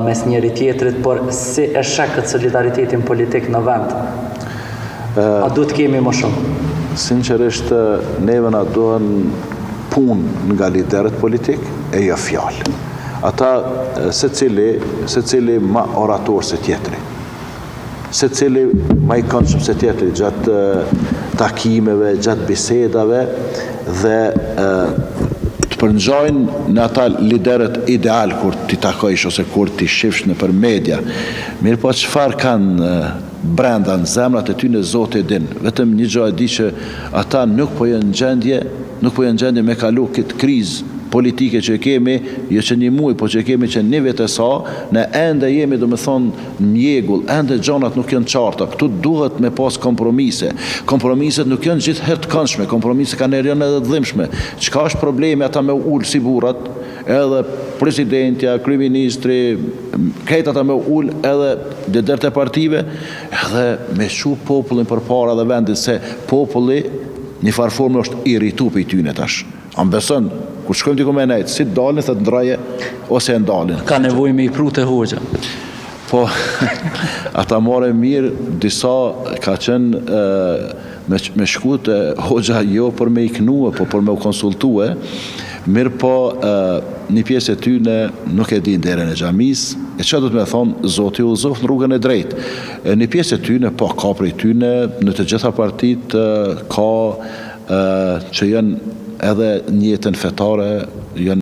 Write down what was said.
mes njëri tjetrit, por si e sheh këtë solidaritetin politik në vend? A duhet kemi më shumë? Sinqerisht, neve na duhen punë nga liderët politik e jo fjalë. Ata secili ma orator se tjetri. Secili ma i këndshëm se tjetri gjatë takimeve, gjatë bisedave dhe të përngjojnë në ata liderët ideal kur ti takojsh ose kur ti shifsh në për media. Mirë po çfarë kanë brenda në zemrat e tyre Zoti e din. Vetëm një gjë e di që ata nuk po janë në gjendje me kalu këtë krizë politike që kemi, jo që një muaj, po që kemi që një vetë sa, ne ende jemi, do me thonë, mjegull, ende gjanat nuk janë qarta. Këtu duhet me pas kompromise. Kompromiset nuk janë gjithë herë të këndshme, kompromise kanë janë edhe dhimshme. Çka është problemi ata me ullë si burrat, edhe presidentja, kryeministri, krejt ata me ullë edhe liderët e partive, edhe me shu popullin për para dhe vendit, se populli një farforme është irritu për i tyne tash. Ambesën, kur shkojmë t'i me nejtë, si dalin, thët ndraje, ose e ndalin. Ka nevoj me i pru të hoxha. Po, ata more mirë, disa ka qenë me shkut hoxha jo për me i knue, po për me u konsultue, mirë po një pjesë e tyne nuk e din dere në xhamis, e që du të me thonë, Zoti u zoft në rrugën e drejtë. Një pjesë e tyne, po ka prej tyne, në të gjitha partit, ka që janë edhe një jetën fetare, janë